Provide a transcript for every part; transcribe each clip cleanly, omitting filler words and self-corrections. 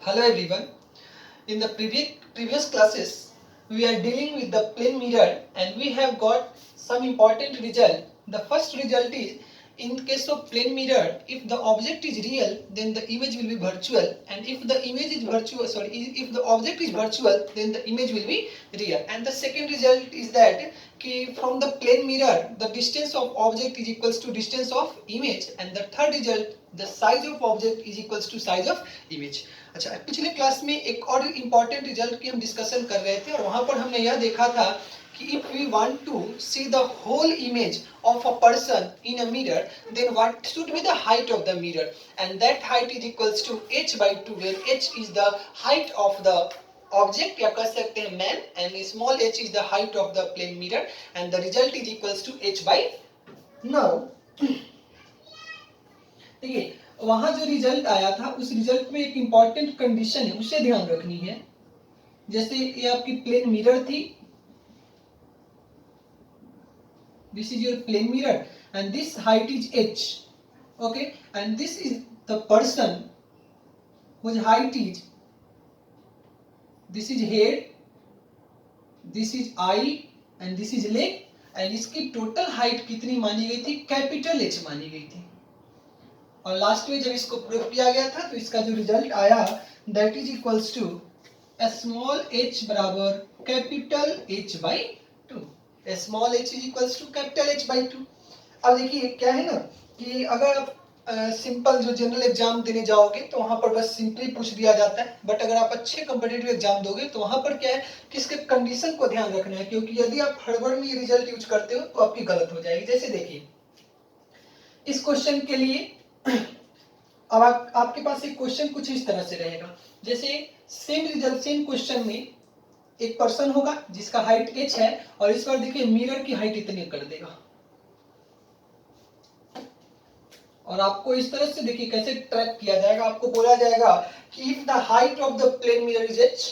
Hello everyone. In the previous classes, we are dealing with the plane mirror and we have got some important result. The first result is in case of plane mirror, if the object is real, then the image will be virtual, and if the image is virtual, if the object is virtual, then the image will be real. And the second result is that from the plane mirror, the distance of object is equals to distance of image, and the third result, the size of object is equals to size of image. अच्छा, पिछले class में एक और important result की हम discussion कर रहे थे और वहां पर हमने यह देखा था कि if we want to see the whole image of a person in a mirror, then what should be the height of the mirror, and that height is equals to h by 2, where h is the height of the object या कह सकते हैं man, and small h is the height of the plane mirror, and the result is equals to h by. Now देखिए वहां जो result आया था उस रिजल्ट में एक इंपॉर्टेंट कंडीशन है, उसे ध्यान रखनी है. जैसे ये आपकी प्लेन मिरर थी, this is your plane mirror and this height is h, okay, and this is the person whose height is, this is head, this is eye and this is leg, and इसकी total height कितनी मानी गई थी? Capital h मानी गई थी. और last में जब इसको प्रूफ किया गया था तो इसका जो रिजल्ट आया that is equals to small h बराबर capital h by 2. Small h is equals to capital h by 2. अब देखिए क्या है ना कि अगर आप सिंपल जो जनरल एग्जाम देने जाओगे तो वहां पर बस सिंपली पूछ दिया जाता है, बट अगर आप अच्छे कॉम्पिटिटिव एग्जाम दोगे तो वहां पर क्या है कि इसके कंडीशन को ध्यान रखना है, क्योंकि यदि आप हड़बड़ में ये रिजल्ट यूज करते हो तो आपकी गलत हो जाएगी. जैसे देखिए इस क्वेश्चन के लिए अब आपके पास एक क्वेश्चन कुछ इस तरह से रहेगा. जैसे सेम रिजल्ट सेम क्वेश्चन में एक पर्सन होगा जिसका हाइट h है और इस बार देखिए मिरर की हाइट इतनी कर देगा, और आपको इस तरह से देखिए कैसे ट्रैक किया जाएगा. आपको बोला जाएगा कि if the height of the plane mirror is h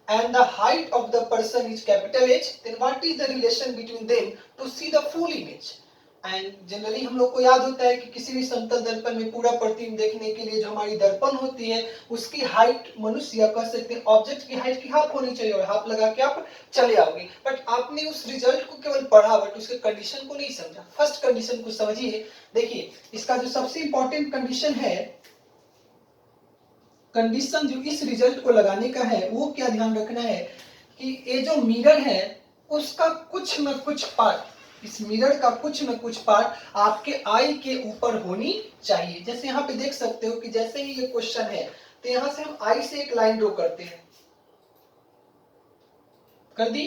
and the height of the person is capital H, then what is the relation between them to see the full image. And generally हम लोग को याद होता है कि किसी भी समतल दर्पण में पूरा प्रतिबिंब देखने के लिए जो हमारी दर्पण होती है उसकी हाइट मनुष्य या कह सकते हैं ऑब्जेक्ट की हाइट की हाफ होनी चाहिए, और हाफ लगा के आप चले आओगे. बट आपने उस रिजल्ट को केवल पढ़ा बट उसके कंडीशन को नहीं समझा. फर्स्ट कंडीशन को समझिए. देखिए इसका जो सबसे इंपॉर्टेंट कंडीशन है, कंडीशन जो इस रिजल्ट को लगाने का है वो क्या ध्यान रखना है कि ये जो मिरर है उसका कुछ न कुछ पार्ट, इस मिरर का कुछ न कुछ पार्ट आपके आई के ऊपर होनी चाहिए. जैसे यहाँ पे देख सकते हो कि जैसे ही ये क्वेश्चन है तो यहाँ से हम आई से एक लाइन ड्रॉ करते हैं, कर दी.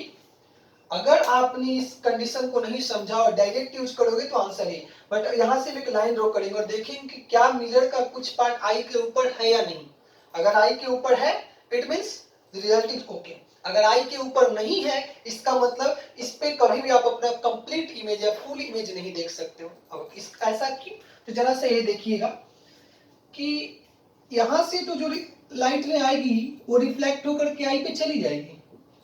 अगर आपने इस कंडीशन को नहीं समझा और डायरेक्ट यूज करोगे तो आंसर है, बट यहाँ से एक लाइन ड्रॉ करेंगे और देखेंगे कि क्या मिरर का कुछ पार्ट आई के ऊपर है या नहीं. अगर आई के ऊपर है it means result is okay. अगर आई के ऊपर नहीं है इसका मतलब इस पे कभी भी आप अपना कंप्लीट इमेज या फुल इमेज नहीं देख सकते हो. अब इस ऐसा क्यों? तो जरा से ये देखिएगा कि यहां से तो जो लाइट रे आएगी वो रिफ्लेक्ट होकर के आई पे चली जाएगी,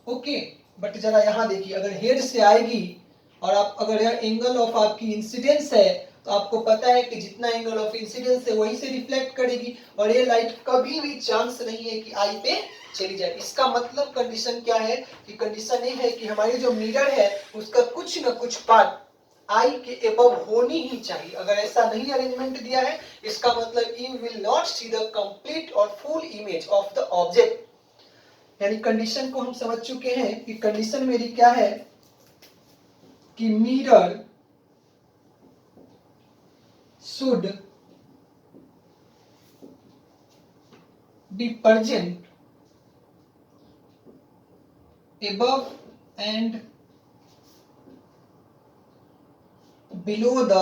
ओके. बट जरा यहाँ देखिए अगर हेड से आएगी और आप अगर यह एंगल ऑफ आपकी इंसिडेंस है तो आपको पता है कि जितना एंगल ऑफ इंसिडेंस है वही से रिफ्लेक्ट करेगी, और ये लाइट कभी भी चांस नहीं है कि आई पे चली जाए. इसका मतलब कंडीशन क्या है कि कंडीशन ये है कि हमारी जो मिरर है उसका कुछ न कुछ पार्ट आई के एबव होनी ही चाहिए. अगर ऐसा नहीं अरेंजमेंट दिया है इसका मतलब you will not see the complete और full image of the object. यानी कंडीशन को हम समझ चुके हैं कि कंडीशन मेरी क्या है कि mirror should be present above and below the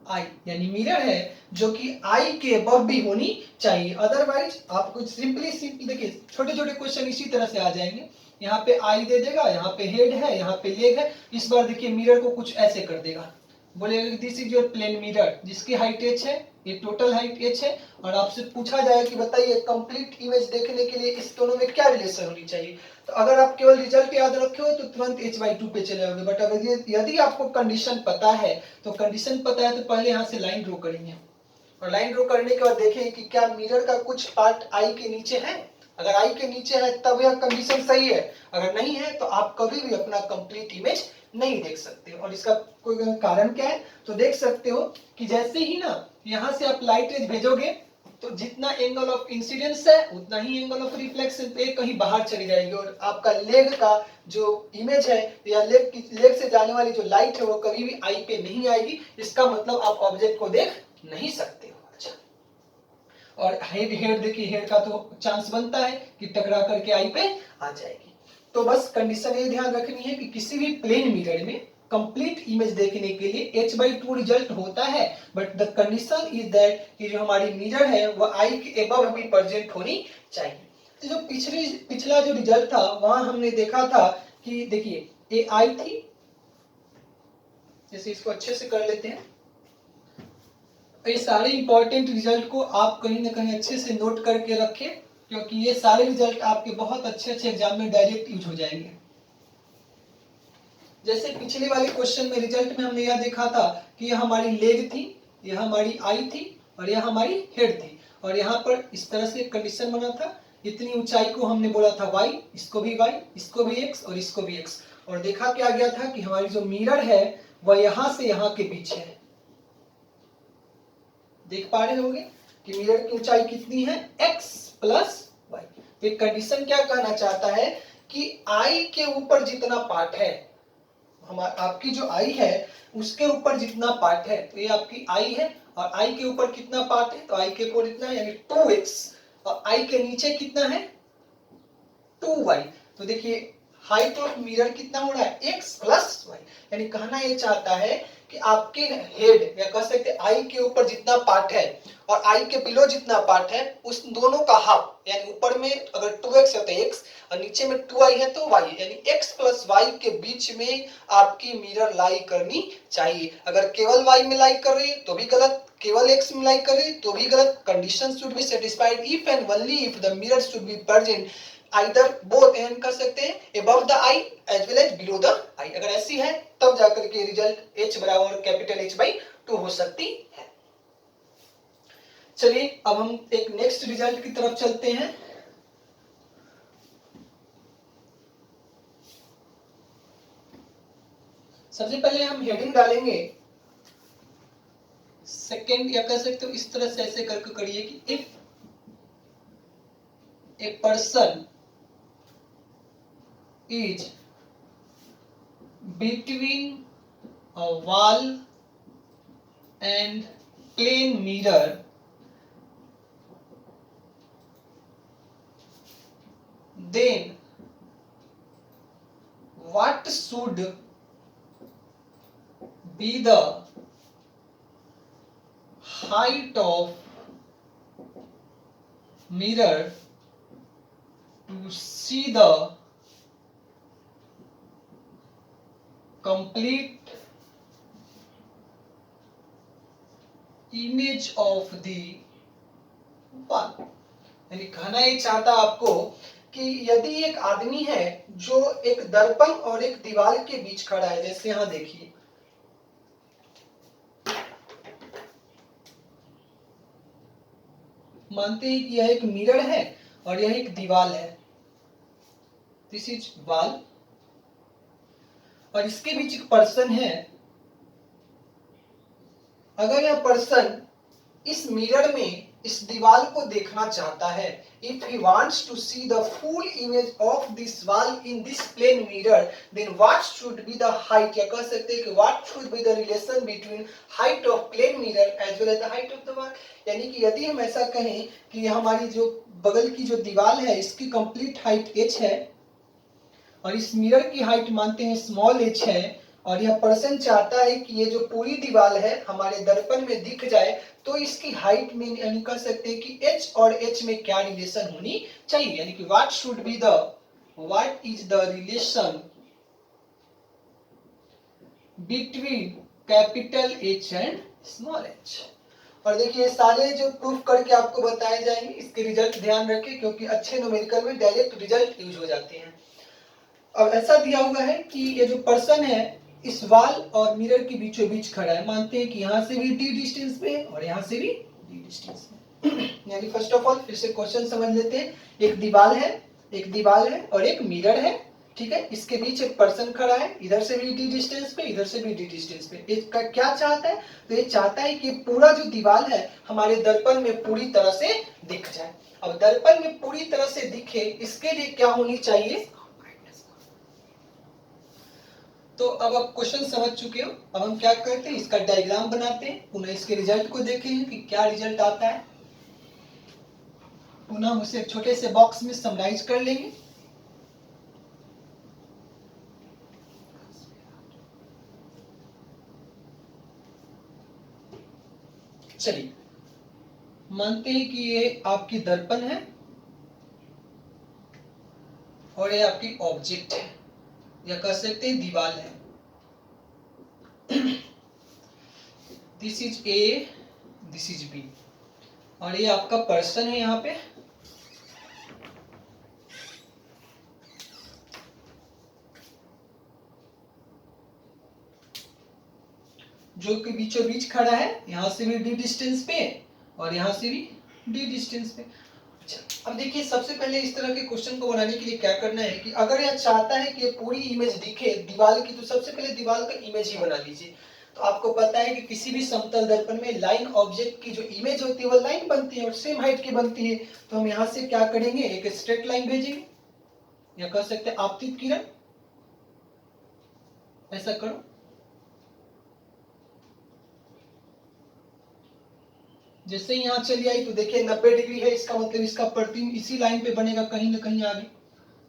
eye. यानी मिरर है जो कि आई के अबव भी होनी चाहिए. अदरवाइज आप कुछ सिंपली देखिए छोटे छोटे क्वेश्चन इसी तरह से आ जाएंगे. यहाँ पे आई दे देगा, यहाँ पे हेड है, यहाँ पे लेग है. इस बार देखिए मिरर को कुछ ऐसे कर देगा, बोलेगा this is your plane mirror जिसकी हाइट h है, ये टोटल हाइट h है, और आपसे पूछा जाएगा कि बताइए कंप्लीट इमेज देखने के लिए इस दोनों में क्या रिलेशन होनी चाहिए. तो अगर आप केवल रिजल्ट याद रखे हो तो तुरंत h by 2 पे चले जाओगे. बट अगर यदि आपको कंडीशन पता है तो कंडीशन पता है तो पहले यहाँ से लाइन ड्रॉ करेंगे. और लाइन ड्रॉ करने के बाद देखें कि क्या मिरर का कुछ पार्ट आई के नीचे है। अगर आई के नीचे है तब यह कंडीशन सही है, अगर नहीं है तो आप कभी भी अपना कंप्लीट इमेज नहीं देख सकते। और इसका कोई कारण क्या है, तो देख सकते हो कि जैसे ही ना यहाँ से आप लाइट रेज भेजोगे तो जितना एंगल ऑफ इंसिडेंस है उतना ही एंगल ऑफ रिफ्लेक्शन पे कहीं बाहर चली जाएगी, और आपका लेग का जो इमेज है या लेग से जाने वाली जो लाइट है वो कभी भी आई पे नहीं आएगी। इसका मतलब आप ऑब्जेक्ट को देख नहीं सकते हो। अच्छा, और हेड देखिए, हेड का तो चांस बनता है कि टकरा करके आई पे आ जाएगी। तो बस कंडीशन ये ध्यान रखनी है कि किसी भी प्लेन मिरर में कंप्लीट इमेज देखने के लिए h/2 रिजल्ट होता है, but the condition is that कि जो हमारी मिरर है वो आई के अबव भी प्रेजेंट होनी चाहिए। तो जो पिछला जो रिजल्ट था वहां हमने देखा था कि देखिए ये आई थी, जैसे इसको अच्छे से कर लेते हैं। ये सारे इंपॉर्टेंट रिजल्ट को आप कहीं ना कहीं अच्छे से नोट करके रखें, क्योंकि ये सारे रिजल्ट आपके बहुत अच्छे अच्छे एग्जाम में डायरेक्ट यूज हो जाएंगे। जैसे पिछले वाले क्वेश्चन में रिजल्ट में हमने यह देखा था कि यह हमारी लेग थी, यह हमारी आई थी और यह हमारी हेड थी, और यहाँ पर इस तरह से कंडीशन बना था। इतनी ऊंचाई को हमने बोला था y, इसको भी y, इसको भी x और इसको भी x। और देखा क्या गया था कि हमारी जो मिरर है वह यहाँ से यहाँ के बीच है। देख पा रहे होंगे कि मिरर की ऊंचाई कितनी है, x प्लस वाई। तो कंडीशन क्या कहना चाहता है कि आई के ऊपर जितना पार्ट है, आपकी जो आई है उसके ऊपर जितना पार्ट है, तो ये आपकी आई है, और आई के ऊपर कितना पार्ट है, तो आई के ऊपर इतना यानी 2x, और आई के नीचे कितना है 2y। तो देखिए हाइट ऑफ मिरर कितना हो रहा है, x प्लस वाई। यानी कहना ये चाहता है कि आपके हेड या कह सकते आई के ऊपर जितना पार्ट है और आई के बिलो जितना पार्ट है उस दोनों का हाफ, यानी ऊपर में अगर 2x है तो x और नीचे में 2y है तो y, यानी x प्लस y के बीच में आपकी मिरर लाई करनी चाहिए। अगर केवल y में लाई कर रही है तो भी गलत, केवल x में लाई कर रही है तो भी गलत। Condition should be satisfied if and only if the mirror should be present either both and कर सकते हैं above the eye as well as below the eye। अगर ऐसी है तब जाकर के रिजल्ट h बराबर कैपिटल H/2 हो सकती है। चलिए अब हम एक नेक्स्ट रिजल्ट की तरफ चलते हैं। सबसे पहले हम हेडिंग डालेंगे, सेकेंड या कह सकते हो इस तरह से ऐसे करके करिए कि if a person is between a wall and plane mirror, then what should be the height of mirror to see the complete image of the wall। यानी कहना ये चाहता आपको कि यदि एक आदमी है जो एक दर्पण और एक दीवार के बीच खड़ा है, जैसे यहां देखिए मानते हैं कि यह एक मिरर है और यह एक दीवार है, दिस इज वॉल, और इसके बीच एक पर्सन है। अगर यह पर्सन इस मिरर में इस दीवार को देखना चाहता है, if he wants to see the full image of this wall in this plane mirror, then what should be the height, या कह सकते हैं कि what should be the relation between height of plane mirror as well as the height of the wall। यानी कि यदि हम ऐसा कहें कि हमारी जो बगल की जो दीवार है इसकी कंप्लीट हाइट h है और इस मिरर की हाइट मानते हैं स्मॉल h है, और यह पर्सन चाहता है कि ये जो पूरी दीवार है हमारे दर्पण में दिख जाए, तो इसकी हाइट में यानी कह सकते हैं कि h और h में क्या रिलेशन होनी चाहिए, यानी कि what should be the what is the relation between capital H and small h। और देखिए सारे जो प्रूफ करके आपको बताए जाएंगे, इसके रिजल्ट ध्यान रखें क्योंकि अच्छे न्यूमेरिकल में डायरेक्ट रिजल्ट यूज हो जाते हैं। अब ऐसा दिया हुआ है कि ये जो पर्सन है इस वॉल और मिरर के बीचों बीच खड़ा है, मानते हैं कि यहाँ से भी d डिस्टेंस पे है और यहाँ से भी डी डिस्टेंस में। यानी फर्स्ट ऑफ ऑल फिर से क्वेश्चन समझ लेते हैं। एक दीवार है और एक मिरर है, ठीक है। इसके बीच एक पर्सन खड़ा है, इधर से भी डी डिस्टेंस पे, इधर से भी डी डिस्टेंस पे। इसका क्या चाहता है? तो ये चाहता है कि पूरा जो दीवार है हमारे दर्पण में पूरी तरह से दिख जाए। अब दर्पण में पूरी तरह से दिखे, इसके लिए क्या होनी चाहिए? तो अब आप क्वेश्चन समझ चुके हो। अब हम क्या करते हैं, इसका डायग्राम बनाते हैं, पुनः इसके रिजल्ट को देखेंगे कि क्या रिजल्ट आता है। पुनः हम उसे एक छोटे से बॉक्स में समराइज कर लेंगे। चलिए मानते हैं कि ये आपकी दर्पण है और ये आपकी ऑब्जेक्ट है, या कह सकते हैं दीवार है। This is A, this is B, और ये आपका पर्सन है यहाँ पे। जो कि बीचों बीच खड़ा है, यहां से भी डी डिस्टेंस पे और यहां से भी डी डिस्टेंस पे। अच्छा, अब देखिए सबसे पहले इस तरह के क्वेश्चन को बनाने के लिए क्या करना है कि अगर यह चाहता है कि पूरी इमेज दिखे दीवार की, तो सबसे पहले दीवार का इमेज ही बना लीजिए। तो आपको पता है कि किसी भी समतल दर्पण में लाइन ऑब्जेक्ट की जो इमेज होती है वो लाइन बनती है और सेम हाइट की बनती है। तो हम यहाँ से क्या करेंगे, एक स्ट्रेट लाइन भेजेंगे, या कह सकते हैं आपतित किरण। ऐसा करो, जैसे ही यहाँ चली आई तो देखिए 90 डिग्री है, इसका मतलब इसका प्रतिबिंब इसी लाइन पे बनेगा कहीं ना कहीं आगे।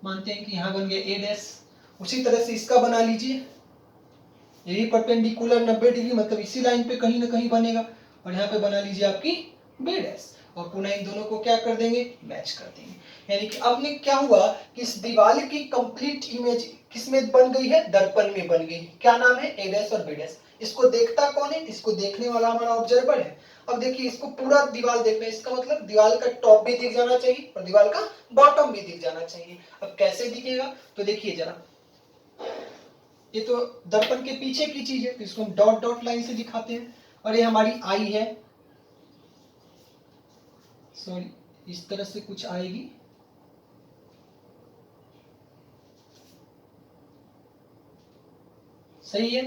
मानते हैं कि यहाँ बन गया ए डैश। उसी तरह से इसका बना लीजिए, यही परपेंडिकुलर 90 डिग्री, मतलब इसी लाइन पे कहीं ना कहीं बनेगा। और यहाँ पे बना लीजिए आपकी बी डैश, और पुनः इन दोनों को क्या कर देंगे, मैच कर देंगे। यानी कि अब ने क्या हुआ कि इस दीवार की कंप्लीट इमेज किसमें बन गई है, दर्पण में बन गई। क्या नाम है, ए डैश और बी डैश। इसको देखता कौन है, इसको देखने वाला हमारा ऑब्जर्वर है। अब देखिए इसको पूरा दीवार देखना है, इसका मतलब दीवार का टॉप भी दिख जाना चाहिए और दीवार का बॉटम भी दिख जाना चाहिए। अब कैसे दिखेगा, तो देखिए जरा, ये तो दर्पण के पीछे की चीज है, तो इसको हम डॉट डॉट लाइन से दिखाते हैं। और ये हमारी आई है, सॉरी इस तरह से कुछ आएगी, सही है।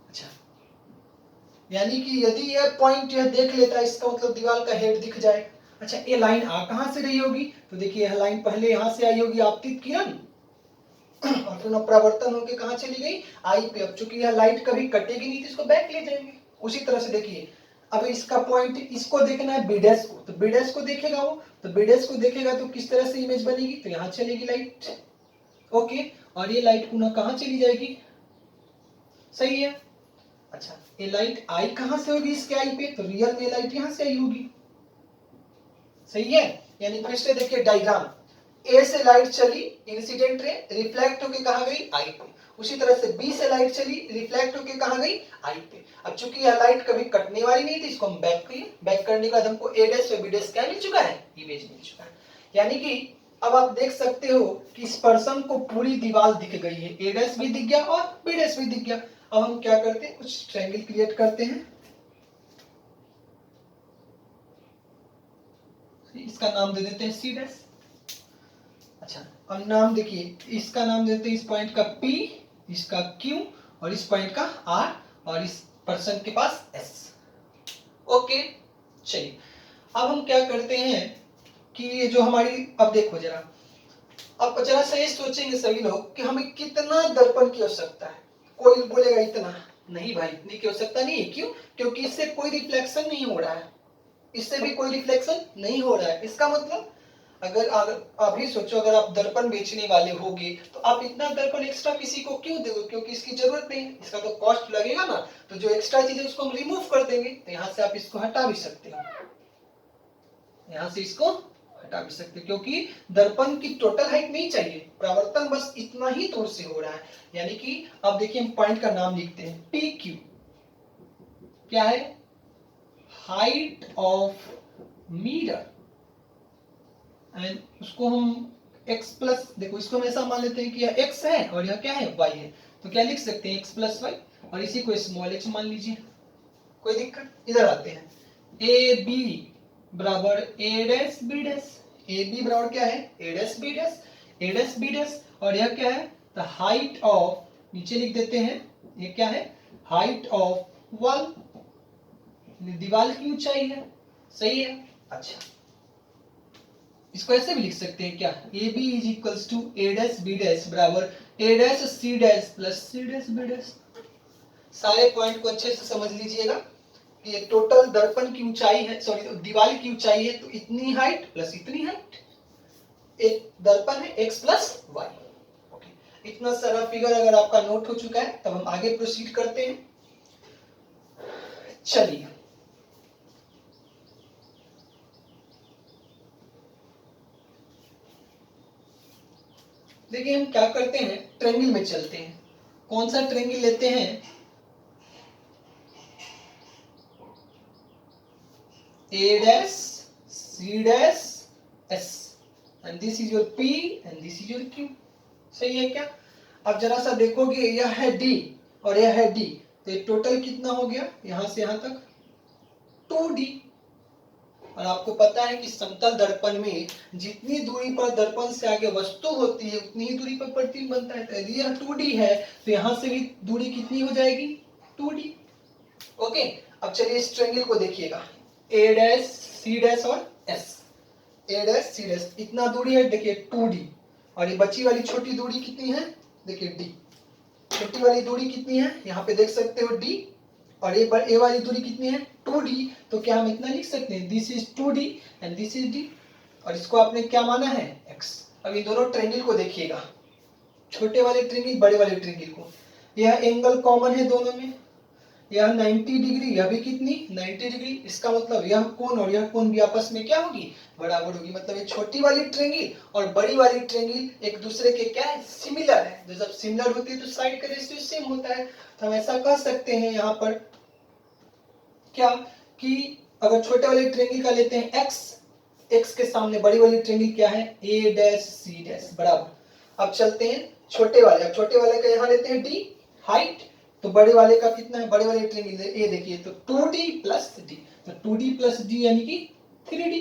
अच्छा, यानी कि यदि यह पॉइंट यह देख लेता है, इसका मतलब दीवार का हेड दिख जाए। अच्छा, ये लाइन आ कहां से रही होगी, तो देखिए यह लाइन पहले यहां से आई होगी आपतित किरण, और पुनः परावर्तन होकर कहां चली गई, आई पे। अब चूंकि यह लाइट कभी कटेगी नहीं तो इसको बैक ले जाएंगे। उसी तरह से देखिए, अब इसका पॉइंट इसको देखना है बी डैश को, तो बी डैश को देखेगा वो, तो बी डैश को देखेगा तो किस तरह से इमेज बनेगी, तो यहां चलेगी लाइट, ओके। और ये लाइट पुनः कहां चली जाएगी, सही है। अच्छा, ये लाइट आई कहां से होगी, इसके आई पे, तो रियल में लाइट यहां से आई होगी, सही है। यानी फिर से देखिए डायग्राम, ए से लाइट चली, इंसिडेंट रे, रिफ्लेक्ट होके कहां गई, आई पे। उसी तरह से बी से लाइट चली, रिफ्लेक्ट होके कहां गई, आई पे। अब चूंकि यह लाइट कभी कटने वाली नहीं थी, इसको हम बैक किए, बैक करने के बाद हमको ए डैश और बी डैश क्या मिल चुका है, इमेज मिल चुका है। यानी कि अब आप देख सकते हो कि इस पर्सन को पूरी दीवार दिख गई है, ए डैश भी दिख गया और बी डैश भी दिख गया। अब हम क्या करते हैं, कुछ ट्रायंगल क्रिएट करते हैं। इसका नाम दे देते हैं सी डैश। अच्छा, अब नाम देखिए, इसका नाम देते हैं इस पॉइंट का P, इसका Q और इस पॉइंट का R, और इस पर्सन के पास S, ओके। चलिए अब हम क्या करते हैं कि ये जो हमारी, अब देखो जरा, अब जरा से ये सोचेंगे सभी लोग कि हमें कितना दर्पण की आवश्यकता है। कोई बोलेगा इतना नहीं भाई, इतनी की आवश्यकता नहीं है। क्यों, क्योंकि इससे कोई रिफ्लेक्शन नहीं हो रहा है, इससे भी कोई रिफ्लेक्शन नहीं हो रहा है। इसका मतलब अगर अभी सोचो, अगर आप दर्पण बेचने वाले होगे तो आप इतना दर्पण एक्स्ट्रा किसी को क्यों दोगे, क्योंकि इसकी जरूरत नहीं है, इसका तो कॉस्ट लगेगा ना। तो जो एक्स्ट्रा चीज है उसको हम रिमूव कर देंगे, तो यहाँ से आप इसको हटा भी सकते हो, यहाँ से इसको हटा भी सकते हो, क्योंकि दर्पण की टोटल हाइट नहीं चाहिए, परावर्तन बस इतना ही दूर से हो रहा है। यानी कि अब देखिए हम पॉइंट का नाम लिखते हैं, पी क्यू क्या है, हाइट ऑफ मिरर, एंड उसको हम x प्लस, देखो इसको हम ऐसा मान लेते हैं कि यह x है और यह क्या है, y है। तो क्या लिख सकते हैं, x प्लस वाई, और इसी को स्मॉल h मान लीजिए, कोई दिक्कत। इधर आते हैं, ए बी बराबर A dash B dash. A B बराबर क्या है, A dash B dash, A dash B dash. और यह क्या है, द हाइट ऑफ, नीचे लिख देते हैं, ये क्या है, हाइट ऑफ वॉल, दीवार की ऊंचाई है। सही है। अच्छा, इसको ऐसे भी लिख सकते हैं क्या, A B is equals to A dash B dash बराबर A dash C dash plus C dash B dash. सारे पॉइंट को अच्छे से समझ लीजिएगा। ये टोटल दर्पण की ऊंचाई है, सॉरी दीवार की ऊंचाई है, तो इतनी हाइट प्लस इतनी हाइट, एक दर्पण है x प्लस वाई। ओके, इतना सारा फिगर अगर आपका नोट हो चुका है, तब हम आगे प्रोसीड करते हैं। चलिए, देखिए हम क्या करते हैं, ट्रायंगल में चलते हैं। कौन सा ट्रायंगल लेते हैं, A dash, C dash, S, and this is your P and this is your Q। सही है क्या? अब जरा सा देखोगे, यह है D और यह है D, तो ये टोटल कितना हो गया, यहां से यहां तक 2D। और आपको पता है कि समतल दर्पण में जितनी दूरी पर दर्पण से आगे वस्तु होती है, उतनी ही दूरी पर प्रतिबिंब बनता है। तो यदि यह 2D है, तो यहां से भी दूरी कितनी हो जाएगी, 2D। ओके, अब चलिए इस ट्रायंगल को देखिएगा, A डैश C डैश और S। A dash C dash इतना दूरी है, देखिए 2D। और ये बची वाली छोटी दूरी कितनी है, देखिए D। छोटी वाली दूरी कितनी है, यहाँ पे देख सकते हो D। और ये वाली दूरी कितनी है, 2D। तो क्या हम इतना लिख सकते हैं, this is 2D and this is D। और इसको आपने क्या माना है, X। अब ये दोनों ट्रायंगल को देखिएगा, छोटे वाले ट्रायंगल, बड़े वाले ट्रायंगल को। यह एंगल कॉमन है दोनों में, यह 90 डिग्री, यह भी कितनी 90 डिग्री। इसका मतलब यह कोण और यह कोण भी आपस में क्या होगी, बराबर होगी। मतलब ये छोटी वाली ट्रायंगल और बड़ी वाली ट्रायंगल एक दूसरे के क्या है, सिमिलर है। तो जब सिमिलर होती है तो साइड का रेशियो सेम होता है। तो हम ऐसा कह सकते हैं यहाँ पर क्या, कि अगर छोटे वाले ट्रायंगल का लेते हैं x, x के सामने बड़ी वाली ट्रायंगल क्या है, a डैश c डैश बराबर। अब चलते हैं छोटे वाले, अब छोटे वाले का यहाँ लेते हैं d हाइट, तो बड़े वाले का कितना है, बड़े वाले ट्रायंगल ए देखिए, तो 2d प्लस डी, तो 2d प्लस डी यानी कि 3d।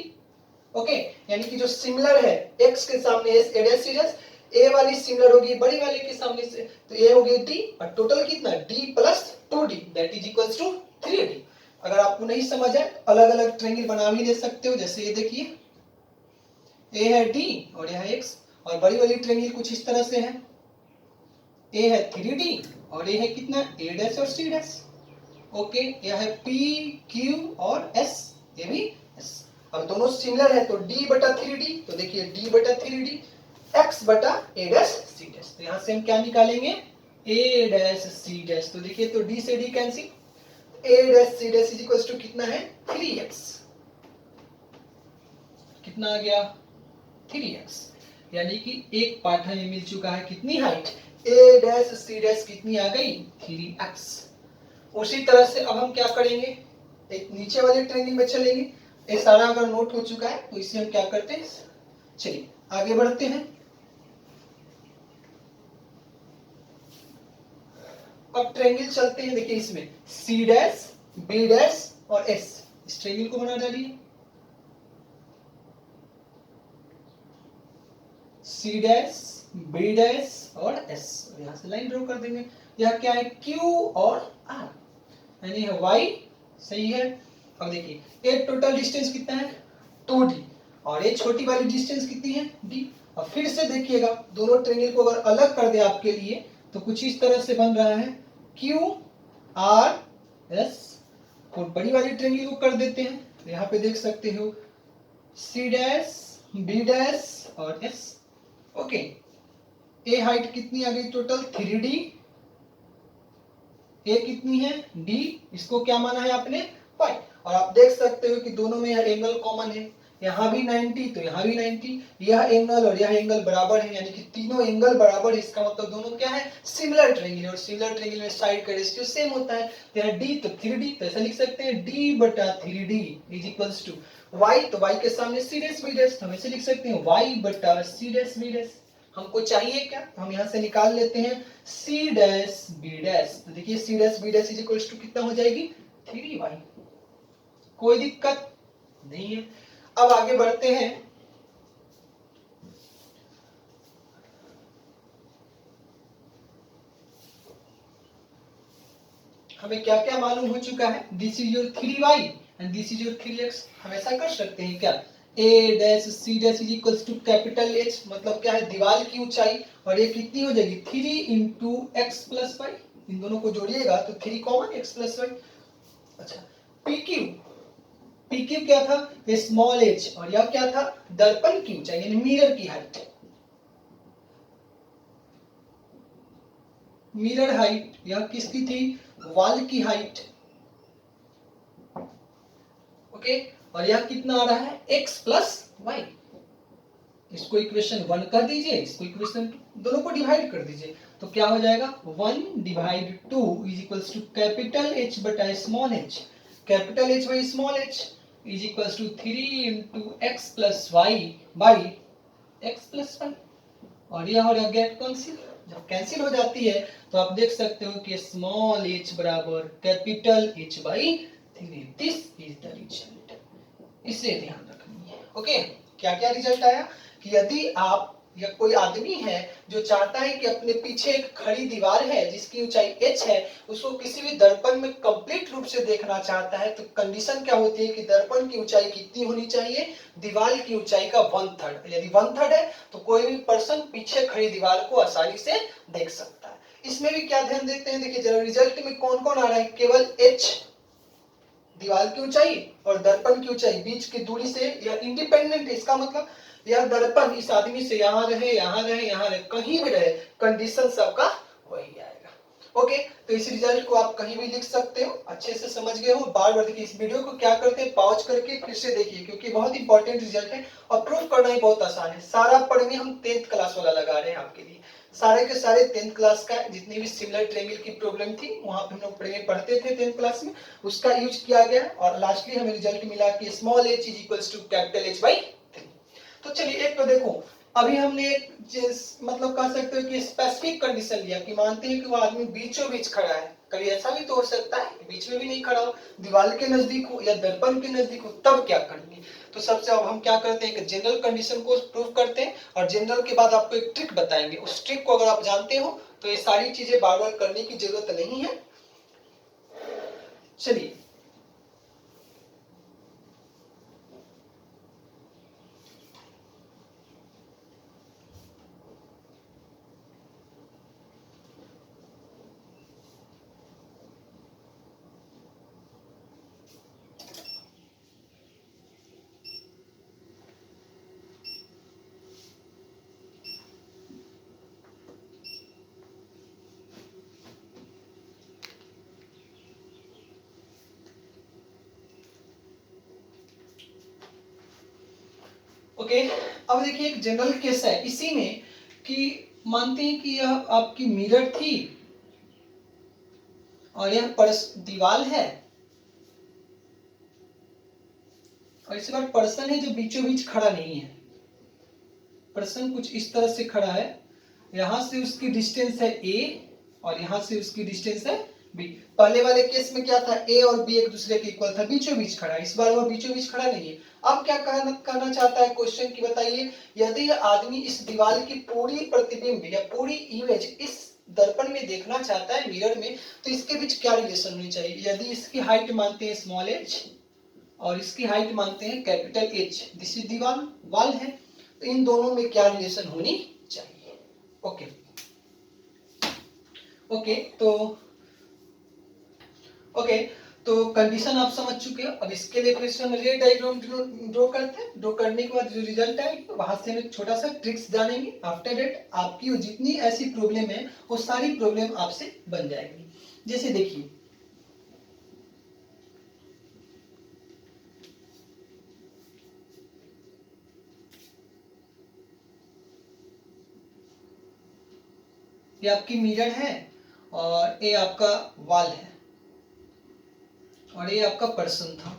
ओके, यानी कि जो सिमिलर है x के सामने s, a dash c dash, A वाली सिमिलर होगी बड़ी वाले के सामने से, तो ए हो गई d, और टोटल कितना d plus 2d that is equals to 3d। अगर आपको नहीं समझ आए, अलग अलग ट्रायंगल बना भी ले सकते हो। जैसे ये देखिए, ए है d और यह है x, और बड़ी वाली ट्रायंगल कुछ इस तरह से है, ए है 3d और ये है कितना, a डैश और c डैश। ओके, यह है p q और s, ये भी s। अब दोनों सिमिलर है, तो d बटा 3d, तो देखिए d बटा 3d x बटा a डैश c डैश। तो यहाँ से हम क्या निकालेंगे, a डैश c डैश। तो देखिए, तो d से d cancel, a dash c dash is equals to कितना है, 3x। कितना आ गया, 3x। यानी कि एक पार्ट हमें मिल चुका है, कितनी height, a dash c dash कितनी आ गई, 3x। उसी तरह से अब हम क्या करेंगे, एक नीचे वाले ट्रायंगल में चलेंगे। ये सारा अगर नोट हो चुका है, तो इसे हम क्या करते हैं, चलिए आगे बढ़ते हैं। अब ट्रायंगल चलते हैं, देखिए इसमें C डैश B डैश और S, इस ट्रायंगल को बना डालिए, C डैश B डैश और S, यहां से लाइन ड्रॉ कर देंगे। यह क्या है, Q और R, यानी है Y। सही है। अब देखिए, ये टोटल डिस्टेंस कितना है, 2D, और ये छोटी वाली डिस्टेंस कितनी है, D। अब फिर से देखिएगा, दोनों ट्रायंगल को अगर अलग कर दे आपके लिए, तो कुछ इस तरह से बन रहा है, Q R S। और बड़ी वाली ट्रायंगल को कर देते हैं, तो यहाँ पे देख सकते हो C डैश B डैश और S। ओके, ए हाइट कितनी आ गई, टोटल 3D, ए कितनी है, D, इसको क्या माना है आपने, पाई। और आप देख सकते हो कि दोनों में यह एंगल कॉमन है, यहाँ भी 90 तो यहाँ भी 90, यह एंगल और यह एंगल बराबर है, यानी कि तीनों एंगल बराबर है। इसका मतलब दोनों क्या है, सिमिलर ट्रायंगल, और सिमिलर ट्रायंगल में साइड का रेशियो सेम होता है। तो यहाँ D तो 3D, तो ऐसा लिख सकते हैं D बटा 3D is equals to Y, तो Y के सामने C डैश B डैश, तो हम ऐसे लिख सकते हैं Y बटा C डैश B डैश। हमको चाहिए क्या, तो हम यहाँ से निकाल लेते हैं C डैश B डैश। तो देखिए C dash B dash is equals to कितना हो जाएगी, 3y। कोई दिक्कत नहीं है। अब आगे बढ़ते हैं। हमें क्या क्या मालूम हो चुका है, this is your 3y and this is your 3x। हम ऐसा कर सकते हैं क्या, a dash c dash is equals to capital H, मतलब क्या है दीवार की ऊंचाई, और ये कितनी हो जाएगी 3 इंटू एक्स प्लस वाई, इन दोनों को जोड़िएगा तो 3 कॉमन x प्लस वाई। अच्छा PQ, PQ क्या था, स्मॉल h, और यह क्या था दर्पण की ऊंचाई यानी मिरर की हाइट, मिरर हाइट, यह किसकी थी वॉल की हाइट, ओके। और यह कितना आ रहा है x प्लस वाई, इसको इक्वेशन 1 कर दीजिए, इसको इक्वेशन 2, दोनों को डिवाइड कर दीजिए, तो क्या हो जाएगा 1 divide 2 is equals to capital H बटा small h, capital H by small h is equals to 3 into X plus Y by X plus Y, और यह हो गेट कैंसिल, जब कैंसिल हो जाती है तो आप देख सकते हो कि स्मॉल h बराबर capital H by 3, this is the result, इसे ध्यान रखनी है, ओके। क्या क्या रिजल्ट आया कि यदि आप या कोई आदमी है जो चाहता है कि अपने पीछे एक खड़ी दीवार है जिसकी ऊंचाई h है, उसको किसी भी दर्पण में कंप्लीट रूप से देखना चाहता है, तो कंडीशन क्या होती है कि दर्पण की ऊंचाई कितनी होनी चाहिए, दीवार की ऊंचाई का 1/3, यदि 1/3 है तो कोई भी पर्सन पीछे खड़ी दीवार को आसानी से देख सकता है। इसमें भी क्या ध्यान देते हैं, देखिए जरा रिजल्ट में कौन कौन आ रहा है, केवल h दीवार की ऊंचाई और दर्पण की ऊंचाई बीच की दूरी से यह इंडिपेंडेंट है, इसका मतलब यह दर्पण इस आदमी से यहाँ रहे यहाँ रहे यहाँ रहे कहीं भी रहे, कंडीशन सबका वही आएगा, ओके। तो इस रिजल्ट को आप कहीं भी लिख सकते हो, अच्छे से समझ गए हो। बार बार देखिए इस वीडियो को क्या करते हैं पॉज करके फिर से देखिए, क्योंकि बहुत इंपॉर्टेंट रिजल्ट है और प्रूफ करना ही बहुत आसान है। सारा पढ़ने हम 10th क्लास वाला लगा रहे हैं आपके लिए, सारे के सारे 10th क्लास का जितनी भी सिमिलर ट्रायंगल की प्रॉब्लम थी वहां पे हम लोग पढ़ते थे 10th क्लास में, उसका यूज किया गया और लास्टली हमें रिजल्ट मिला कि small h is equals to capital H by 3। तो चलिए एक तो देखो, अभी हमने मतलब कह सकते हो कि स्पेसिफिक कंडीशन लिया कि मानते हैं कि वो आदमी बीचों बीच खड़ा है, कभी ऐसा भी तो हो सकता है कि बीच में भी नहीं खड़ा हो, दीवार के नजदीक हो या दर्पण के नजदीक हो, तब क्या करेंगे। तो सबसे अब हम क्या करते हैं कि जनरल कंडीशन को प्रूव करते हैं और जनरल के बाद आपको एक ट्रिक बताएंगे, उस ट्रिक को अगर आप जानते हो तो ये सारी चीजें बार बार करने की जरूरत नहीं है। चलिए ओके, अब देखिए एक जनरल केस है इसी में कि मानते हैं कि यह आपकी मिरर थी और यह दीवार है और इस बार पर्सन है जो बीचों बीच खड़ा नहीं है, पर्सन कुछ इस तरह से खड़ा है, यहां से उसकी डिस्टेंस है a और यहां से उसकी डिस्टेंस है b। पहले वाले केस में क्या था, a और b एक दूसरे के इक्वल था, बीचों बीच खड़ा है, इस बार वह बीचों बीच खड़ा नहीं है। अब क्या कहना चाहता है क्वेश्चन की बताइए, यदि आदमी इस दीवार की पूरी प्रतिबिंब या पूरी इमेज इस दर्पण में देखना चाहता है मिरर में, तो इसके बीच क्या रिलेशन होनी चाहिए। यदि इसकी हाइट मानते हैं स्मॉल h और इसकी हाइट मानते हैं कैपिटल H, दिस इज दीवार वॉल है, तो इन दोनों में क्या रिलेशन होनी चाहिए। ओके ओके ओके तो कंडीशन आप समझ चुके हो। अब इसके लिए फिर से हम रे डायग्राम ड्रॉ करते हैं, ड्रॉ करने के बाद जो रिजल्ट आएगी वहां से हम एक छोटा सा ट्रिक्स जानेंगे। आफ्टर दैट आपकी जितनी ऐसी प्रॉब्लम है वो सारी प्रॉब्लम आपसे बन जाएगी। जैसे देखिए ये आपकी मिरर है और ये आपका वॉल है और ये आपका पर्सन था।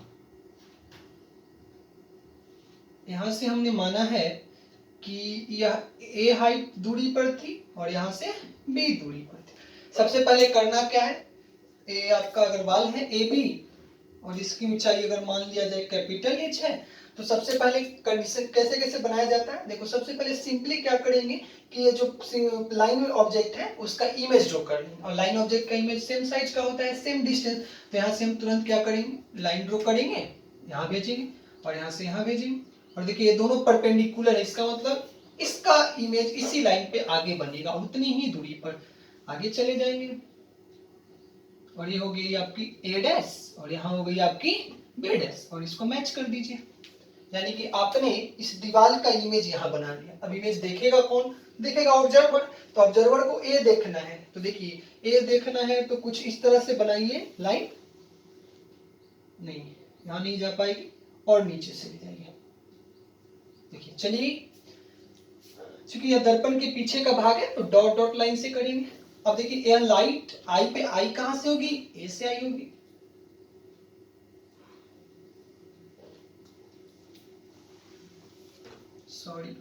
यहां से हमने माना है कि यह a हाइट दूरी पर थी और यहां से b दूरी पर थी। सबसे पहले करना क्या है, ये आपका अगर वॉल है AB और इसकी ऊंचाई अगर मान लिया जाए कैपिटल एच है, तो सबसे पहले कंडीशन कैसे कैसे बनाया जाता है, देखो सबसे पहले सिंपली क्या करेंगे कि ये जो लाइन ऑब्जेक्ट है उसका इमेज ड्रॉ कर लेंगे, और लाइन ऑब्जेक्ट का इमेज सेम साइज का होता है, सेम डिस्टेंस, तो यहाँ से हम तुरंत क्या करेंगे, लाइन ड्रॉ करेंगे, यहाँ भेजेंगे और यहाँ से यहाँ भेजेंगे, और देखिए ये दोनों परपेंडिकुलर है, इसका मतलब इसका इमेज इसी लाइन पे आगे बनेगा, उतनी ही दूरी पर आगे चले जाएंगे, और ये हो गई आपकी ए डैश और यहाँ हो गई आपकी बी डैश, और इसको मैच कर दीजिए, यानी कि आपने इस दीवार का इमेज यहाँ बना लिया। अब इमेज देखेगा कौन, देखेगा ऑब्जर्वर, तो ऑब्जर्वर को ए देखना है, तो देखिए ए देखना है तो कुछ इस तरह से बनाइए लाइन, नहीं यहाँ नहीं जा पाएगी, और नीचे से ले जाइए, देखिए चलिए, क्योंकि यह दर्पण के पीछे का भाग है तो डॉट डॉट लाइन से करेंगे। अब देखिए यह लाइट आई पे आई कहां से होगी, ए से आई होगी, सॉरी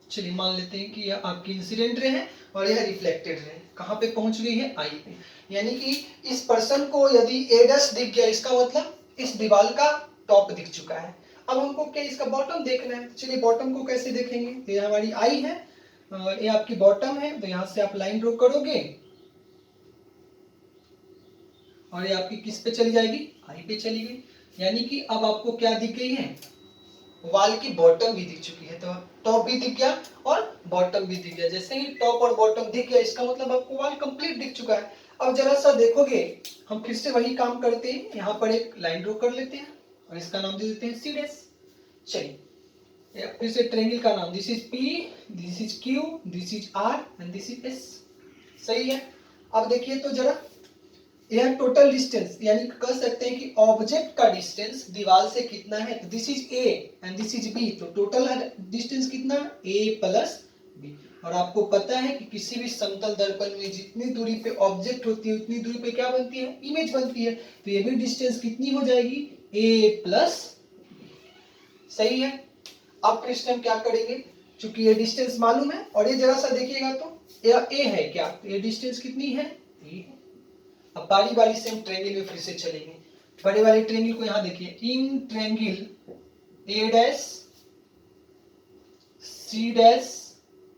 चलिए मान लेते हैं कि यह आपकी इंसिडेंट रे है और यह रिफ्लेक्टेड रे, कहां पे पहुंच गई है, आई पे, यानी कि इस पर्सन को यदि ए डैश दिख गया, इसका मतलब इस दीवार का टॉप दिख चुका है। अब हमको क्या इसका बॉटम देखना है, चलिए बॉटम को कैसे देखेंगे, तो ये हमारी आई है, ये आपकी बॉटम है, तो यहाँ से आप लाइन ड्रॉ करोगे और ये आपकी किस पे चली जाएगी, आई पे चली गई, यानी कि अब आपको क्या दिख गई है, वाल की बॉटम भी दिख चुकी है, तो टॉप भी दिख गया और बॉटम भी दिख गया, जैसे ही टॉप और बॉटम दिख गया इसका मतलब आपको वाल कंप्लीट दिख चुका है। अब जरा सा देखोगे, हम फिर से वही काम करते हैं, यहाँ पर एक लाइन ड्रॉ कर लेते हैं और इसका नाम दे देते हैं सी डैश। चलिए फिर से ट्रायंगल का नाम, this is P, this is Q, this is R and this is S, सही है। अब देखिए तो जरा यह टोटल डिस्टेंस, यानी कह सकते हैं कि ऑब्जेक्ट का डिस्टेंस दीवार से कितना है, तो this is A and this is B, तो टोटल डिस्टेंस कितना, ए प्लस बी, और आपको पता है कि किसी भी समतल दर्पण में जितनी दूरी पे ऑब्जेक्ट होती है उतनी दूरी पे क्या बनती है, इमेज बनती है, तो ये भी डिस्टेंस कितनी हो जाएगी, ए प्लस, सही है। अब फिर हम क्या करेंगे, क्योंकि ये डिस्टेंस मालूम है, और ये जरा सा देखिएगा तो यह ए है क्या, तो ये डिस्टेंस कितनी है, ए है। अब बारी बारी से हम ट्रायंगल में फिर से चलेंगे, बड़े वाले ट्रायंगल को यहाँ देखिए, in triangle A dash C dash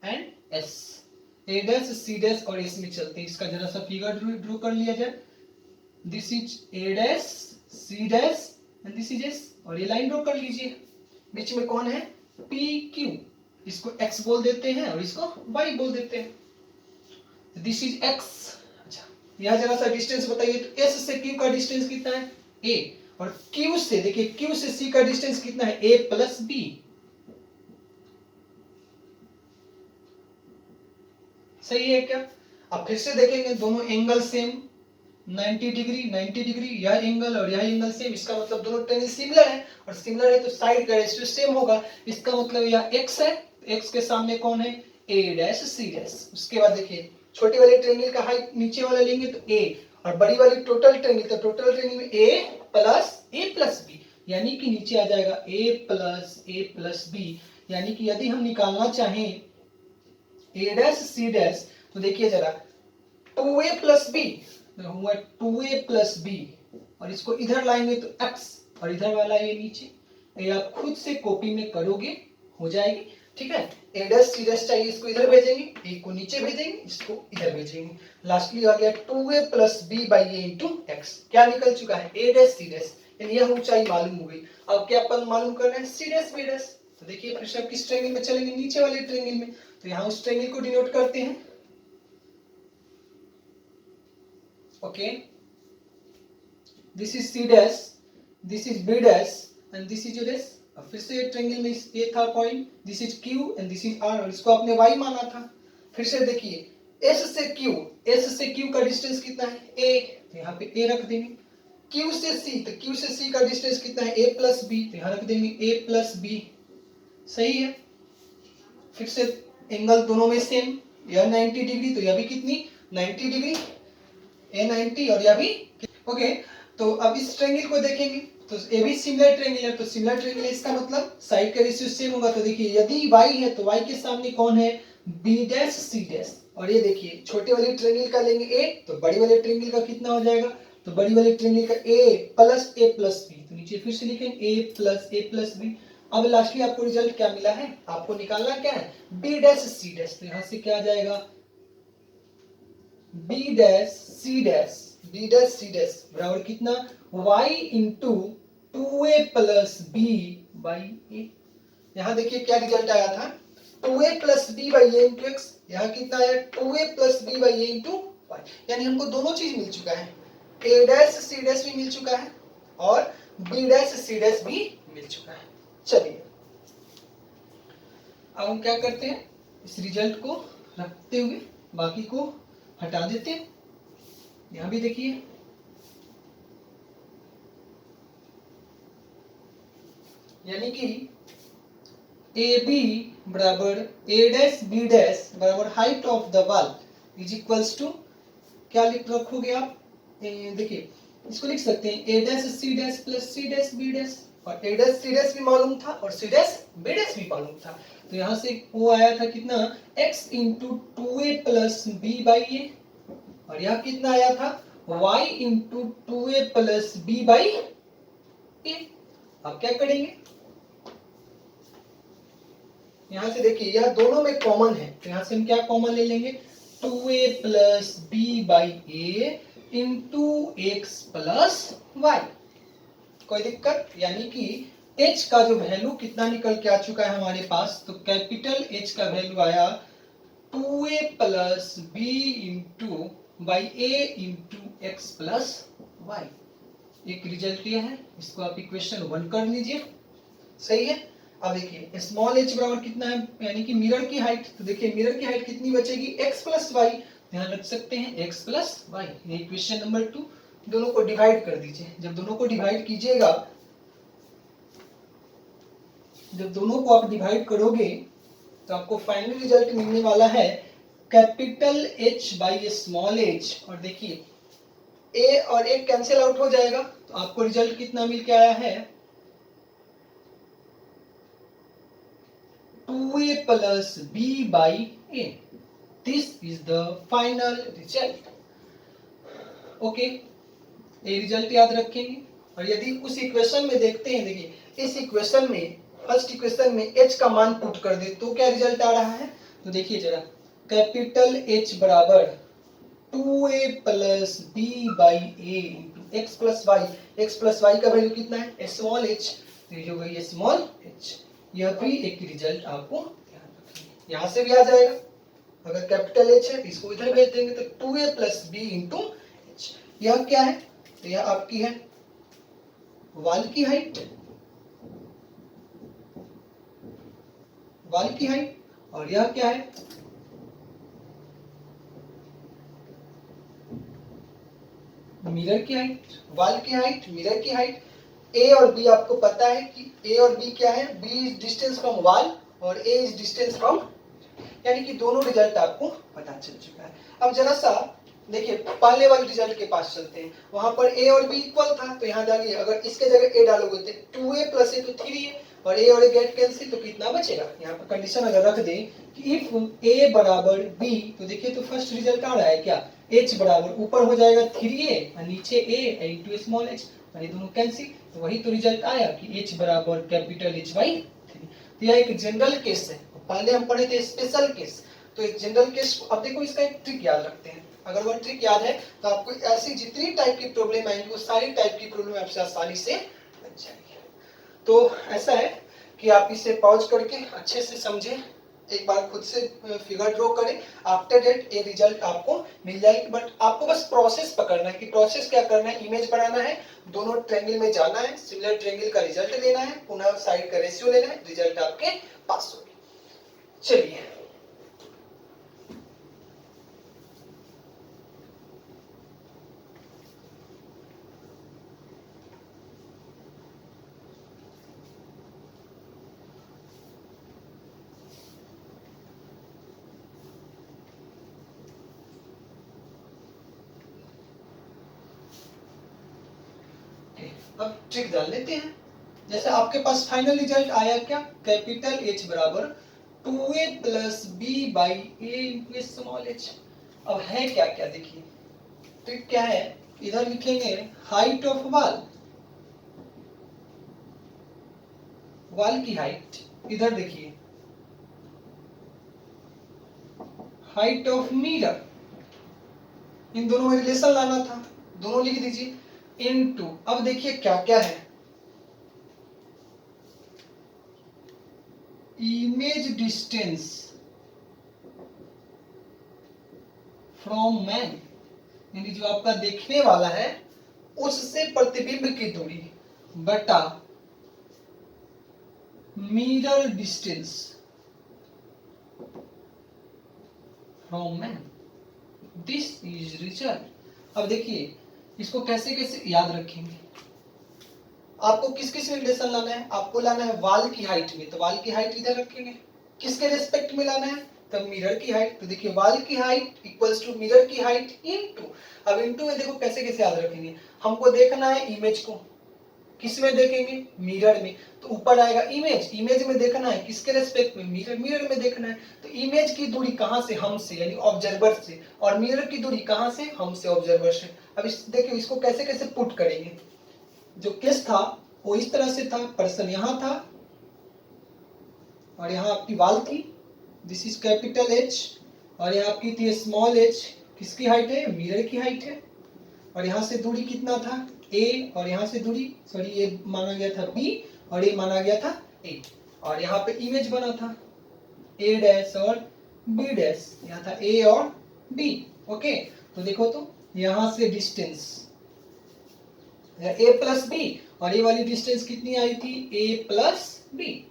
and S, A dash C dash और एस में चलते हैं, इसका जरा सा फिगर ड्रॉ कर लिया जाए, this is A dash C dash and this is S, और ये लाइन ड्रॉ कर लीजिए, बीच में कौन है, पी क्यू, इसको एक्स बोल देते हैं और इसको वाई बोल देते हैं, दिस इज एक्स। यहाँ जरा सा डिस्टेंस बताइए, तो एस से क्यू का डिस्टेंस कितना है, ए, और क्यू से देखिए, क्यू से सी का डिस्टेंस कितना है, ए प्लस बी, सही है क्या। अब फिर से देखेंगे, दोनों एंगल सेम 90 डिग्री 90 डिग्री, यह एंगल और यह एंगल सेम, इसका मतलब दोनों ट्रायंगल सिमिलर है, और सिमिलर है तो साइड का रेशियो सेम होगा, इसका मतलब यह x है, x के सामने कौन है, a डैश c डैश। उसके बाद देखिए छोटी वाले ट्रायंगल का हाइट नीचे वाला लेंगे तो a, और बड़ी वाली टोटल ट्रायंगल, तो टोटल ट्रायंगल में a प्लस b, यानी कि नीचे आ जाएगा a प्लस b, यानी कि यदि हम निकालना चाहें a डैश c डैश, तो देखिए जरा 2a प्लस b हुआ 2a प्लस बी, और इसको इधर लाएंगे तो x, और इधर वाला ये नीचे, ये आप खुद से कॉपी में करोगे हो जाएगी, ठीक है। a डैश c डैश चाहिए, इसको इधर भेजेंगे, a को नीचे भेजेंगे, इसको इधर भेजेंगे, लास्टली आ गया 2a plus B by A into X, क्या निकल चुका है, a डैश c डैश, यानी यह ऊंचाई मालूम हो गई। अब क्या अपन मालूम कर रहे हैं, c डैश b डैश, तो देखिए फिर से किस ट्रायंगल में चलेंगे, नीचे वाले ट्रायंगल में, तो यहाँ उस ट्रायंगल को डिनोट करते हैं, okay, this is c dash, this is b dash and this is your dash। अब फिर से ट्रायंगल में ये था point, this is q and this is r, और इसको आपने y माना था। फिर से देखिए s से q का डिस्टेंस कितना है, a, तो यहाँ पे a रख देंगे, q से c, तो q से c का डिस्टेंस कितना है, a प्लस b, तो यहाँ रख देंगे a प्लस b, सही है। फिर से एंगल दोनों में सेम, यह 90 डिग्री तो यह भी कितनी 90 डिग्री, A90 और यह भी ओके। तो अब इस ट्रायंगल को देखेंगे, तो ए भी सिमिलर ट्रायंगल है, तो सिमिलर ट्रायंगल इसका मतलब साइड का रेशियो सेम होगा। तो देखिए यदि y है तो y के सामने कौन है, b डैश c डैश। और ये देखिए छोटे वाले ट्रायंगल का लेंगे a, तो बड़ी वाले ट्रायंगल का कितना हो जाएगा, तो बड़ी वाले ट्रायंगल का a plus a plus b। तो नीचे फिर से लिखेंगे a प्लस b। अब लास्टली आपको रिजल्ट क्या मिला है, आपको निकालना क्या है, b डैश c डैश। तो यहाँ से क्या आ जाएगा, b dash c dash, b dash c dash बराबर कितना, y into 2a plus b by a। यहाँ देखिए क्या रिजल्ट आया था, 2a plus b by a into x। यहाँ कितना है, 2a plus b by a into y। यानी हमको दोनों चीज मिल चुका है, a डैश c डैश भी मिल चुका है और b डैश c डैश भी मिल चुका है। चलिए अब हम क्या करते हैं, इस रिजल्ट को रखते हुए बाकी को हटा देते हैं। यहां भी देखिए यानी कि ए बी बराबर ए डैश बी डैश बराबर height of the wall is equals to, क्या लिख रखोगे आप, देखिए इसको लिख सकते हैं A dash C dash plus C dash B dash. और ए डैश सी डैश भी मालूम था और सी डैश बी डैश भी मालूम था। तो यहाँ से वो आया था कितना, x into two A plus B by A. और यहाँ कितना आया था, y into two A plus B by A. अब क्या करेंगे, यहां से देखिए यह दोनों में कॉमन है, तो यहां से हम क्या कॉमन ले लेंगे, 2a plus B by A into X plus Y. कोई दिक्कत, यानी कि h का जो वैल्यू कितना निकल के आ चुका है हमारे पास, तो कैपिटल H का वैल्यू आया 2a plus B into by A into X plus Y. एक रिजल्ट ये है, इसको आप इक्वेशन 1 कर लीजिए, सही है। अब देखिए स्मॉल h बराबर कितना है, यानी कि मिरर की हाइट। तो देखिए मिरर की हाइट कितनी बचेगी, x प्लस वाई। ध्यान रख सकते हैं x प्लस वाई। ये इक्वेशन नंबर 2। दोनों को डिवाइड कर दीजिए, जब दोनों को डिवाइड कीजिएगा, जब दोनों को आप डिवाइड करोगे तो आपको फाइनल रिजल्ट मिलने वाला है capital H by small h। और देखिए a और a कैंसिल आउट हो जाएगा, तो आपको रिजल्ट कितना मिल के आया है, 2a plus b by a. This is the final result. Okay, ये रिजल्ट याद रखेंगे। और यदि उस इक्वेशन में देखते हैं, देखिए इस इक्वेशन में, फर्स्ट इक्वेशन में h का मान पुट कर दे तो क्या रिजल्ट आ रहा है, तो देखिए जरा, कैपिटल H बराबर 2a plus b by a into X plus Y. X plus Y का वैल्यू कितना है, स्मॉल h, तो ये हो गई स्मॉल h। यह भी एक रिजल्ट आपको यहां से भी आ जाएगा। अगर कैपिटल H है इसको इधर भेज देंगे तो 2a plus B into H. यह क्या है, तो यह आपकी है वॉल की हाइट, वॉल की हाइट। और यह क्या है, मिरर की हाइट। वॉल की हाइट, मिरर की हाइट। ए और बी आपको पता है कि ए और बी क्या है, B is distance from wall और ए इज डिस्टेंस फ्रॉम, यानी कि दोनों रिजल्ट आपको पता चल चुका है। अब जरा सा देखिए पहले वाले रिजल्ट के पास चलते हैं। वहां पर a और b इक्वल था, तो यहाँ जाइए, अगर इसके जगह a डालोगे तो 2a प्लस a तो 3 है, और a और a गेट कैंसिल, तो कितना बचेगा। यहाँ पर कंडीशन अगर रख दें कि इफ a बराबर b, तो देखिए तो फर्स्ट रिजल्ट आ रहा है क्या, h बराबर ऊपर हो जाएगा 3a और नीचे a इंटू स्मॉल h, और ये दोनों कैंसिल, तो वही तो रिजल्ट आया कि h बराबर कैपिटल H बाई 3। तो यह एक जनरल केस है, पहले हम पढ़े थे स्पेशल केस। तो एक जनरल केस, अब देखो इसका एक ट्रिक याद रखते हैं। अगर वो ट्रिक याद है तो आपको ऐसी जितनी टाइप की प्रॉब्लम आएंगी वो सारी टाइप की प्रॉब्लम आपसे आसानी से बन जाएगी। तो ऐसा है कि आप इसे पॉज करके अच्छे से समझें, एक बार खुद से फिगर ड्रॉ करें, आफ्टर डेट ये रिजल्ट आपको मिल जाएगी। बट आपको बस प्रोसेस पकड़ना है कि प्रोसेस क्या करना है, इमेज बनाना है, दोनों ट्रायंगल में जाना है, सिमिलर ट्रायंगल का रिजल्ट लेना है, पुनः साइड का रेशियो लेना है, रिजल्ट आपके पास होगी। चलिए अब ट्रिक डाल लेते हैं। जैसे आपके पास फाइनल रिजल्ट आया क्या, कैपिटल H बराबर 2a plus B by A into small h। अब है क्या क्या देखिए, ट्रिक क्या है, इधर लिखेंगे हाइट ऑफ वॉल, वॉल की हाइट, इधर देखिए हाइट ऑफ मिरर, इन दोनों में रिलेशन लाना था, दोनों लिख दीजिए इनटू, अब देखिए क्या क्या है, इमेज डिस्टेंस फ्रॉम मैन, यानी जो आपका देखने वाला है उससे प्रतिबिंब की दूरी बटा mirror distance from man, this is result. अब देखिए इसको कैसे कैसे याद रखेंगे, आपको किस किस में रिलेशन लाना है, आपको लाना है वॉल की हाइट में, तो वॉल की हाइट इधर रखेंगे, किसके रिस्पेक्ट में लाना है, तब मिरर की हाइट, तो देखिए वॉल की हाइट इक्वल्स टू मिरर की हाइट इनटू, अब इनटू में देखो कैसे कैसे याद रखेंगे, हमको देखना है इमेज को, किस में देखेंगे, मिरर में, तो ऊपर आएगा इमेज, इमेज में देखना है किसके रेस्पेक्ट में, मिरर, मिरर में देखना है, तो इमेज की दूरी कहां से, हमसे यानी ऑब्जर्वर से, और मिरर की दूरी कहां से, हमसे ऑब्जर्वर से। अब इस देखिए इसको कैसे कैसे पुट करेंगे, जो केस था वो इस तरह से था, पर्सन यहां था और यहां आपकी वॉल थी, दिस इज कैपिटल H, और यहाँ आपकी थी स्मॉल h, किसकी हाइट है, मिरर की हाइट है, और यहाँ से दूरी कितना था a, और यहाँ से दूरी सॉरी ये माना गया था b, और ये माना गया था a, और यहाँ पे इमेज बना था a डैश और b डैश, यहाँ था a और b, ओके। तो देखो तो यहाँ से डिस्टेंस a प्लस बी, और ये वाली डिस्टेंस कितनी आई थी, a प्लस बी।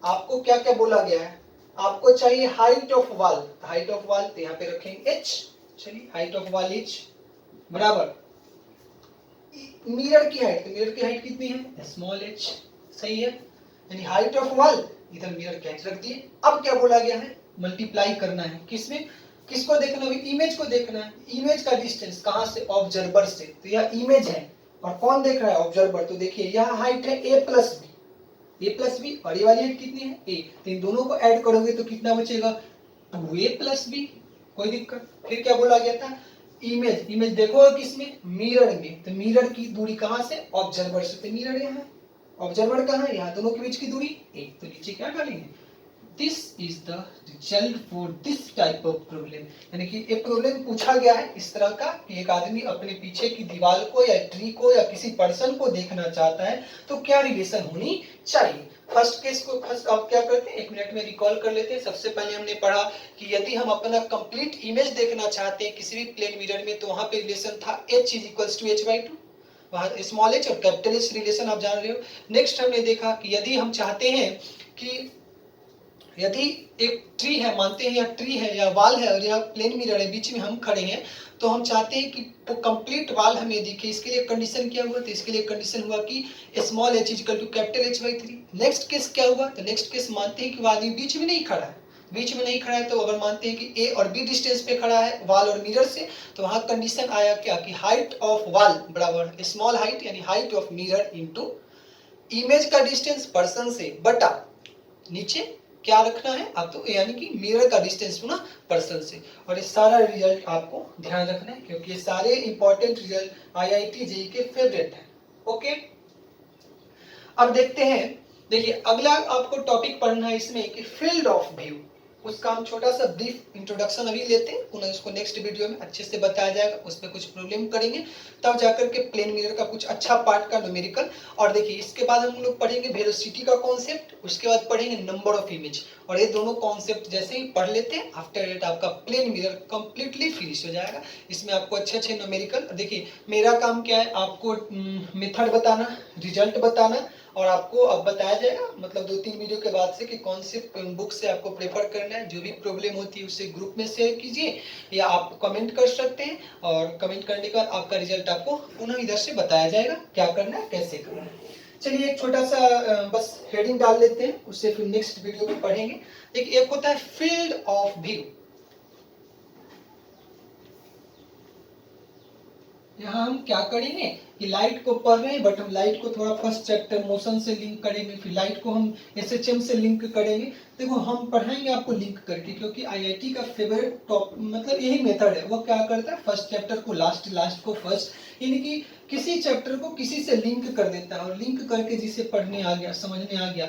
आपको क्या क्या बोला गया है, आपको चाहिए height of wall, height of wall तो यहाँ पे रखेंगे h, चलिए हाइट ऑफ वॉल h बराबर मिरर की हाइट, तो मिरर की हाइट कितनी है, स्मॉल h, सही है, यानी हाइट ऑफ वॉल इधर मिरर की हाइट रख दिए। अब क्या बोला गया है, मल्टीप्लाई करना है, किसमें, किसको देखना है, इमेज को देखना है, इमेज का डिस्टेंस कहां से, ऑब्जर्वर से, तो यह इमेज है और कौन देख रहा है, ऑब्जर्वर, तो देखिए यह हाइट है a प्लस बी, और ये वाली हाइट कितनी है a, तो इन दोनों को ऐड करोगे तो कितना बचेगा 2a प्लस बी, कोई दिक्कत। फिर क्या बोला गया था, इमेज, इमेज देखो किसमें, मिरर में, तो मिरर की दूरी कहां से, ऑब्जर्वर से, तो मिरर यहाँ है, ऑब्जर्वर कहां है, यहाँ दोनों के बीच की दूरी 1, तो नीचे क्या डालेंगे, this is the result for this type of problem, यानी कि एक प्रॉब्लम पूछा गया है इस तरह का कि एक आदमी अपने पीछे की दीवार को या ट्री को या किसी पर्सन को देखना चाहता है तो क्या रिलेशन होनी चाहिए। फर्स्ट केस को फर्स्ट आप क्या करते हैं, 1 मिनट में रिकॉल कर लेते हैं। सबसे पहले हमने पढ़ा कि यदि हम अपना कंप्लीट इमेज देखना चाहते हैं किसी भी प्लेन मिरर में, तो वहां पे रिलेशन था h is equals to h/2, वहां स्मॉल h और कैपिटल H रिलेशन आप जान रहे हो। नेक्स्ट हमने देखा कि यदि हम चाहते हैं कि यदि एक ट्री है, मानते हैं या ट्री है या वाल है और यह प्लेन मिरर है, बीच में हम खड़े हैं, तो हम चाहते हैं कि वो कंप्लीट वाल हमें दिखे, इसके लिए कंडीशन क्या हुआ, तो इसके लिए कंडीशन हुआ कि small h equal to capital H/3। Next case क्या हुआ, तो नेक्स्ट केस मानते हैं कि वो आदमी बीच में नहीं खड़ा है, बीच में नहीं खड़ा है, तो अगर मानते हैं कि a और b डिस्टेंस पे खड़ा है वाल और मिरर से, तो वहां कंडीशन आया क्या कि हाइट ऑफ वाल बराबर स्मॉल हाइट यानी height of mirror into image का डिस्टेंस पर्सन से बटा नीचे क्या रखना है आप, तो यानी कि मिरर का डिस्टेंस ना पर्सन से। और ये सारा रिजल्ट आपको ध्यान रखना है क्योंकि ये सारे इंपॉर्टेंट रिजल्ट IIT JEE के फेवरेट हैं, ओके। अब देखते हैं, देखिए अगला आपको टॉपिक पढ़ना है इसमें कि फील्ड ऑफ व्यू, उसका हम छोटा सा ब्रीफ इंट्रोडक्शन अभी लेते हैं, पुनः उसको नेक्स्ट वीडियो में अच्छे से बताया जाएगा, उसमें कुछ प्रॉब्लम करेंगे तब जाकर के प्लेन मिरर का कुछ अच्छा पार्ट का न्यूमेरिकल। और देखिए इसके बाद हम लोग पढ़ेंगे वेलोसिटी का कॉन्सेप्ट, उसके बाद पढ़ेंगे नंबर ऑफ इमेज, और ये दोनों कॉन्सेप्ट जैसे ही पढ़ लेते हैं आफ्टर इट आपका प्लेन मिरर कंप्लीटली फिनिश हो जाएगा। इसमें आपको अच्छे अच्छे न्यूमेरिकल, देखिए मेरा काम क्या है, आपको मेथड बताना, रिजल्ट बताना, और आपको अब बताया जाएगा मतलब 2-3 वीडियो के बाद से कि कौन से बुक से आपको प्रेफर करना है। जो भी प्रॉब्लम होती है उससे ग्रुप में शेयर कीजिए या आप कमेंट कर सकते हैं, और कमेंट करने के बाद आपका रिजल्ट आपको पुनः इधर से बताया जाएगा क्या करना है कैसे करना है। चलिए एक छोटा सा बस हेडिंग डाल लेते हैं, उससे फिर नेक्स्ट वीडियो में पढ़ेंगे। एक होता है फील्ड ऑफ व्यू, यहाँ हम क्या करेंगे कि लाइट को पढ़ रहे हैं, बट हम लाइट को थोड़ा फर्स्ट चैप्टर मोशन से लिंक करेंगे, फिर लाइट को हम एसएचएम से लिंक करेंगे। देखो हम पढ़ाएंगे आपको लिंक करके, क्योंकि आईआईटी का फेवरेट टॉप मतलब यही मेथड है। वो क्या करता है, फर्स्ट चैप्टर को लास्ट, लास्ट को फर्स्ट, यानी कि किसी चैप्टर को किसी से लिंक कर देता है, और लिंक करके जिसे पढ़ने आ गया, समझ में आ गया,